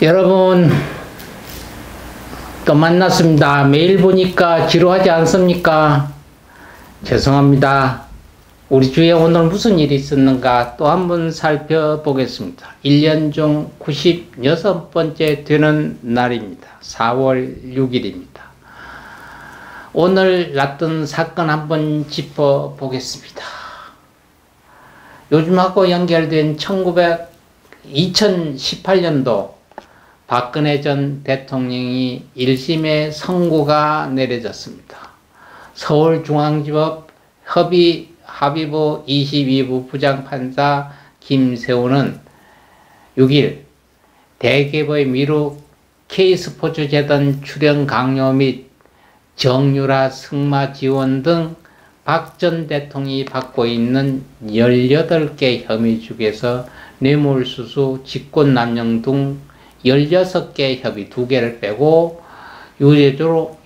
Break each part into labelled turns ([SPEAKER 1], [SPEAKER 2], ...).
[SPEAKER 1] 여러분 또 만났습니다. 매일 보니까 지루하지 않습니까? 죄송합니다. 우리 주위에 오늘 무슨 일이 있었는가 또 한번 살펴보겠습니다. 1년 중 96번째 되는 날입니다. 4월 6일입니다. 오늘 났던 사건 한번 짚어보겠습니다. 요즘하고 연결된 2018년도 박근혜 전 대통령이 1심의 선고가 내려졌습니다. 서울중앙지법 합의부 22부 부장판사 김세우는 6일 대기업의 미루 K스포츠재단 출연 강요 및 정유라 승마 지원 등 박 전 대통령이 받고 있는 18개 혐의 중에서 뇌물수수, 직권남용 등 16개 혐의 2개를 빼고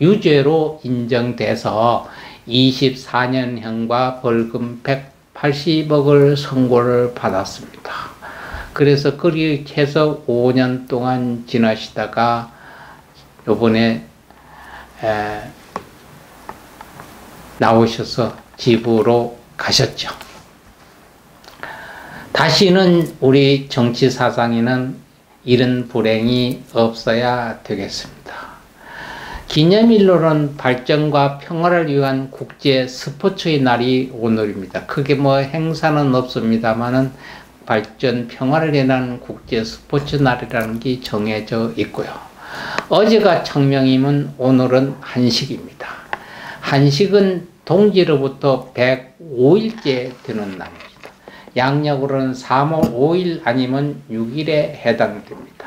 [SPEAKER 1] 유죄로 인정돼서 24년형과 벌금 180억을 선고를 받았습니다. 그래서 그리 최소 5년 동안 지나시다가 요번에 나오셔서 집으로 가셨죠. 다시는 우리 정치 사상에는 이런 불행이 없어야 되겠습니다. 기념일로는 발전과 평화를 위한 국제 스포츠의 날이 오늘입니다. 크게 행사는 없습니다만은 발전 평화를 위한 국제 스포츠 날이라는 게 정해져 있고요. 어제가 청명이면 오늘은 한식입니다. 한식은 동지로부터 105일째 되는 날입니다. 양력으로는 3월 5일 아니면 6일에 해당됩니다.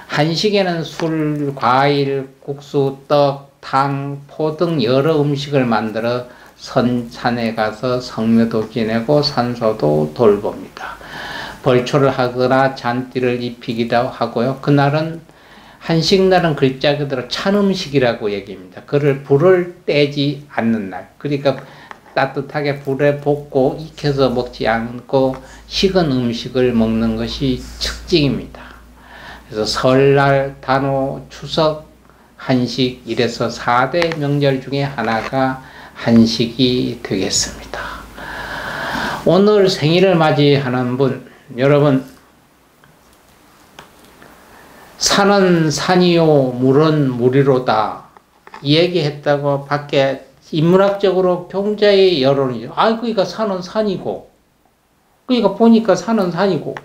[SPEAKER 1] 한식에는 술, 과일, 국수, 떡, 탕, 포 등 여러 음식을 만들어 산에 가서 성묘도 지내고 산소도 돌봅니다. 벌초를 하거나 잔띠를 입히기도 하고요. 그날은 한식날은 글자 그대로 찬 음식이라고 얘기합니다. 그를 불을 떼지 않는 날. 그러니까 따뜻하게 불에 볶고 익혀서 먹지 않고 식은 음식을 먹는 것이 특징입니다. 그래서 설날, 단오, 추석, 한식 이래서 4대 명절 중에 하나가 한식이 되겠습니다. 오늘 생일을 맞이하는 분, 여러분 산은 산이요 물은 물이로다 이 얘기했다고 밖에 인문학적으로 경제의 여론이죠. 그러니까 산은 산이고 그러니까 보니까 산은 산이고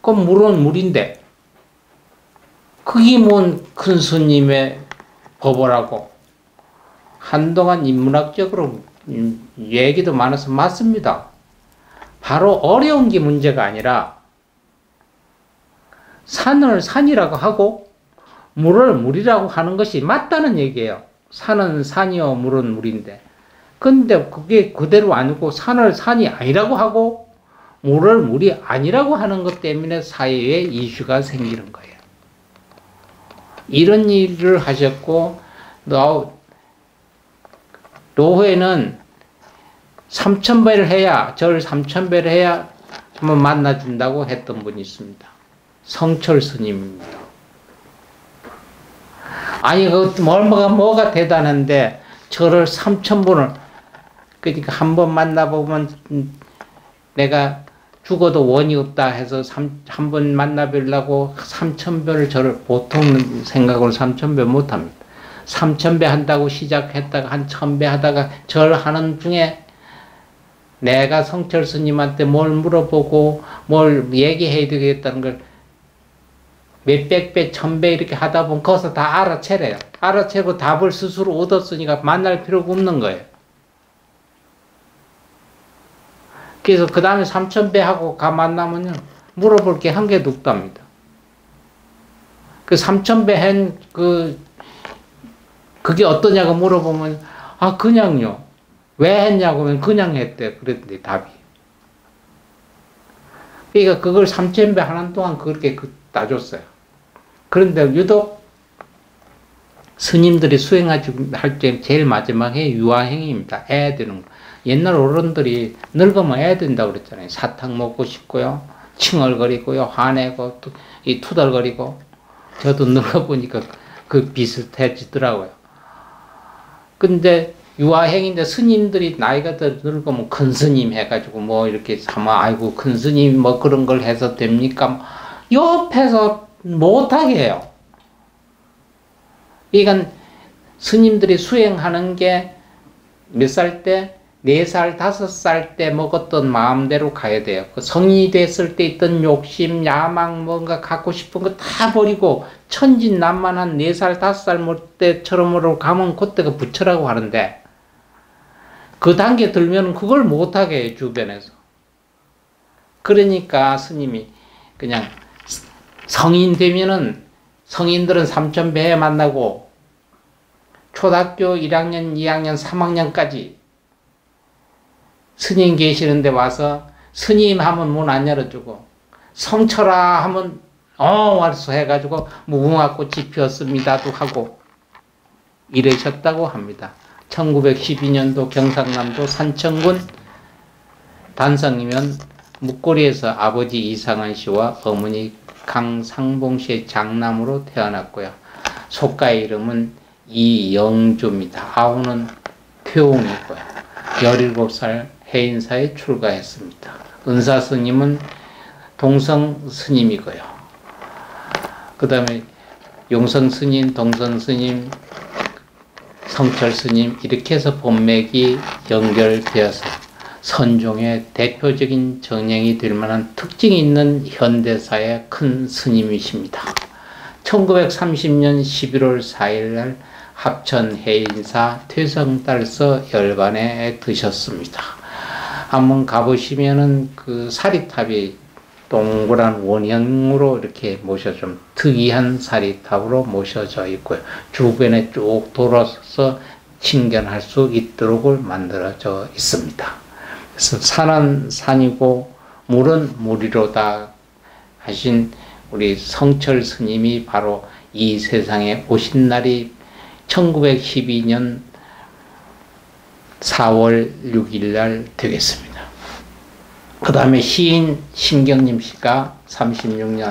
[SPEAKER 1] 그럼 물은 물인데 그게 뭔 큰 스님의 법어라고 한동안 인문학적으로 얘기도 많아서 맞습니다. 바로 어려운 게 문제가 아니라 산을 산이라고 하고 물을 물이라고 하는 것이 맞다는 얘기예요. 산은 산이요 물은 물인데 근데 그게 그대로 아니고 산을 산이 아니라고 하고 물을 물이 아니라고 하는 것 때문에 사회에 이슈가 생기는 거예요. 이런 일을 하셨고 노회는 3000배를 해야 절 3000배를 해야 한번 만나준다고 했던 분이 있습니다. 성철 스님입니다. 뭐가 대단한데 저를 3000번을 그러니까 한 번 만나보면 내가 죽어도 원이 없다 해서 한 번 만나보려고 3000배를 저를 보통 생각으로 3000배 못합니다. 3000배 한다고 시작했다가 한 1000배 하다가 절 하는 중에 내가 성철 스님한테 뭘 물어보고 뭘 얘기해야 되겠다는 걸 몇백 배, 1000배 이렇게 하다 보면 거기서 다 알아채래요. 알아채고 답을 스스로 얻었으니까 만날 필요가 없는 거예요. 그래서 그 다음에 3000배 하고 만나면요 물어볼 게 한 개도 없답니다. 그 3000배 한 그게 어떠냐고 물어보면 그냥요. 왜 했냐고 하면 그냥 했대. 그랬더니 답이. 그러니까 그걸 3000배 하는 동안 그렇게 따줬어요. 그런데 유독 스님들이 수행할 때 제일 마지막에 유아행위입니다. 애 되는 거. 옛날 어른들이 늙으면 애 된다고 그랬잖아요. 사탕 먹고 싶고요. 칭얼거리고요. 화내고 투덜거리고 저도 늙어보니까 그 비슷해지더라고요. 근데 유아행인데 스님들이 나이가 더 늙으면 큰 스님 해가지고 뭐 이렇게 삼아 아이고 큰 스님 뭐 그런 걸 해서 됩니까? 옆에서 못하게 해요. 그러니까 스님들이 수행하는 게 몇 살 때? 4살, 5살 때 먹었던 마음대로 가야 돼요. 그 성인이 됐을 때 있던 욕심, 야망, 뭔가 갖고 싶은 거 다 버리고 천진난만한 4살, 5살 때처럼으로 가면 그때가 부처라고 하는데 그 단계 들면 그걸 못하게 해요, 주변에서. 그러니까 스님이 그냥 성인 되면은 성인들은 삼천배에 만나고 초등학교 1학년, 2학년, 3학년까지 스님 계시는데 와서 스님 하면 문 안 열어주고 성철아 하면 와서 해가지고 무궁화꽃이 피었습니다도 하고 이러셨다고 합니다. 1912년도 경상남도 산청군 단성이면 묵고리에서 아버지 이상한 씨와 어머니 강상봉 씨의 장남으로 태어났고요. 속가의 이름은 이영주입니다. 아우는 표웅이고요. 17살 해인사에 출가했습니다. 은사 스님은 동성 스님이고요. 그 다음에 용성 스님, 동성 스님, 성철 스님 이렇게 해서 본맥이 연결되어서 선종의 대표적인 정령이 될 만한 특징이 있는 현대사의 큰 스님이십니다. 1930년 11월 4일 날 합천 해인사 퇴성달서 열반에 드셨습니다. 한번 가보시면은 그 사리탑이 동그란 원형으로 이렇게 좀 특이한 사리탑으로 모셔져 있고요. 주변에 쭉 돌아서 친견할 수 있도록 만들어져 있습니다. 그래서 산은 산이고 물은 물이로다 하신 우리 성철 스님이 바로 이 세상에 오신 날이 1912년 4월 6일 날 되겠습니다. 그 다음에 시인 신경림 씨가 36년,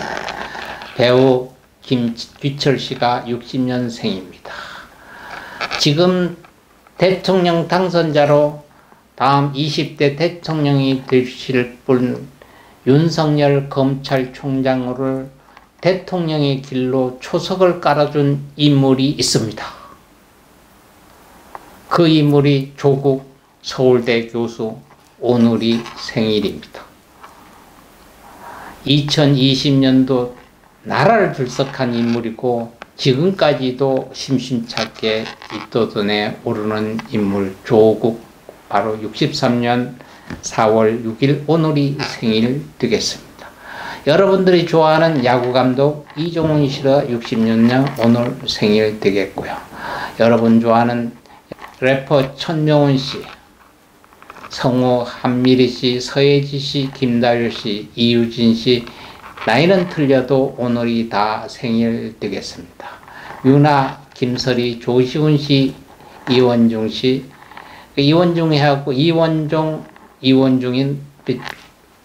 [SPEAKER 1] 배우 김귀철 씨가 60년생입니다. 지금 대통령 당선자로 다음 20대 대통령이 되실 분 윤석열 검찰총장을 대통령의 길로 초석을 깔아준 인물이 있습니다. 그 인물이 조국 서울대 교수 오늘이 생일입니다. 2020년도 나라를 들썩한 인물이고 지금까지도 심심찮게 입도전에 오르는 인물 조국 바로 63년 4월 6일 오늘이 생일 되겠습니다. 여러분들이 좋아하는 야구감독 이종훈 씨가 66년 오늘 생일 되겠고요. 여러분 좋아하는 래퍼 천명훈 씨, 성우 한미리 씨, 서예지 씨, 김다율 씨, 이유진 씨 나이는 틀려도 오늘이 다 생일 되겠습니다. 유나, 김설이, 조시훈 씨, 이원중 씨, 이원중하고 이원중인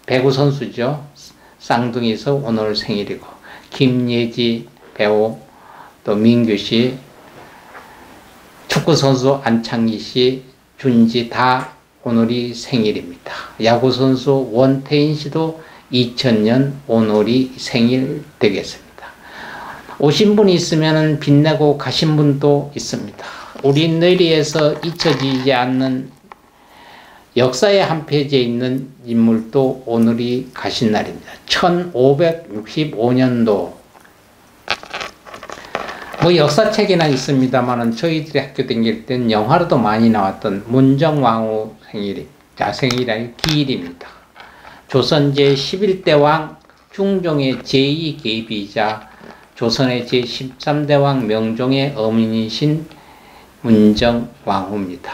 [SPEAKER 1] 배구 선수죠. 쌍둥이에서 오늘 생일이고 김예지 배우 또 민규 씨, 축구선수 안창기 씨, 준지 다 오늘이 생일입니다. 야구선수 원태인 씨도 2000년 오늘이 생일 되겠습니다. 오신 분이 있으면 빛내고 가신 분도 있습니다. 우리 뇌리에서 잊혀지지 않는 역사의 한 페이지에 있는 인물도 오늘이 가신 날입니다. 1565년도 뭐 역사책이나 있습니다만은 저희들이 학교 다닐 땐 영화로도 많이 나왔던 문정왕후 생일이 기일입니다. 조선 제11대 왕 중종의 제2 계비이자 조선의 제13대 왕 명종의 어머니신 문정왕후입니다.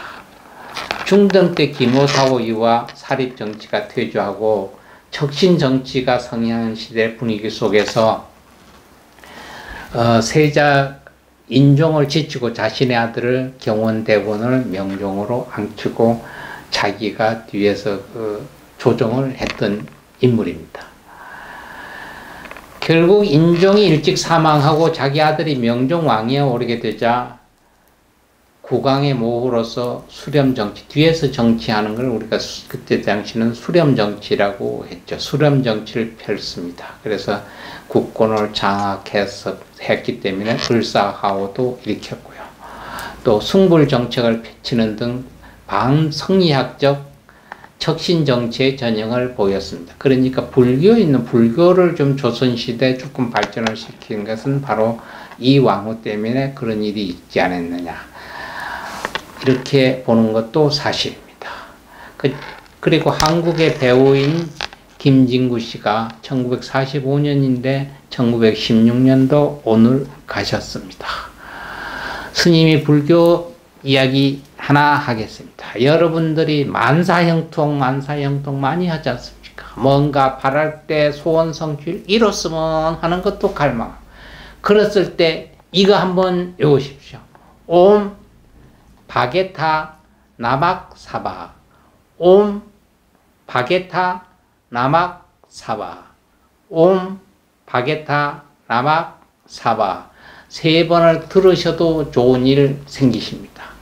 [SPEAKER 1] 중종 때 김호사호 이후와 사립정치가 퇴주하고 척신정치가 성행한 시대 분위기 속에서 세자 인종을 지치고 자신의 아들을 경원대군을 명종으로 앉히고 자기가 뒤에서 조정을 했던 인물입니다. 결국 인종이 일찍 사망하고 자기 아들이 명종왕위에 오르게 되자 국왕의 모후로서 수렴정치, 뒤에서 정치하는 걸 우리가 그때 당시는 수렴정치라고 했죠. 수렴정치를 펼습니다. 그래서 국권을 장악해서 했기 때문에 불사하오도 일으켰고요. 또 숭불정책을 펼치는 등 반성리학적 척신정치의 전형을 보였습니다. 그러니까 불교를 좀 조선시대에 조금 발전을 시킨 것은 바로 이 왕후 때문에 그런 일이 있지 않았느냐. 이렇게 보는 것도 사실입니다. 그리고 한국의 배우인 김진구 씨가 1945년인데 1916년도 오늘 가셨습니다. 스님이 불교 이야기 하나 하겠습니다. 여러분들이 만사형통 많이 하지 않습니까? 뭔가 바랄 때 소원 성취를 이뤘으면 하는 것도 갈망. 그랬을 때 이거 한번 외우십시오. 옴 바게타 나막 사바. 옴 바게타 나막 사바. 옴 바게타 나막 사바. 3번을 들으셔도 좋은 일 생기십니다.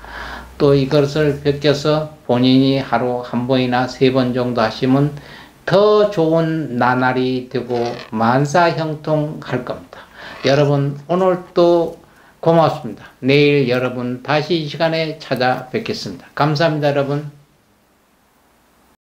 [SPEAKER 1] 또 이것을 베껴서 본인이 하루 1번이나 3번 정도 하시면 더 좋은 나날이 되고 만사형통할 겁니다. 여러분 오늘도 고맙습니다. 내일 여러분 다시 이 시간에 찾아뵙겠습니다. 감사합니다, 여러분.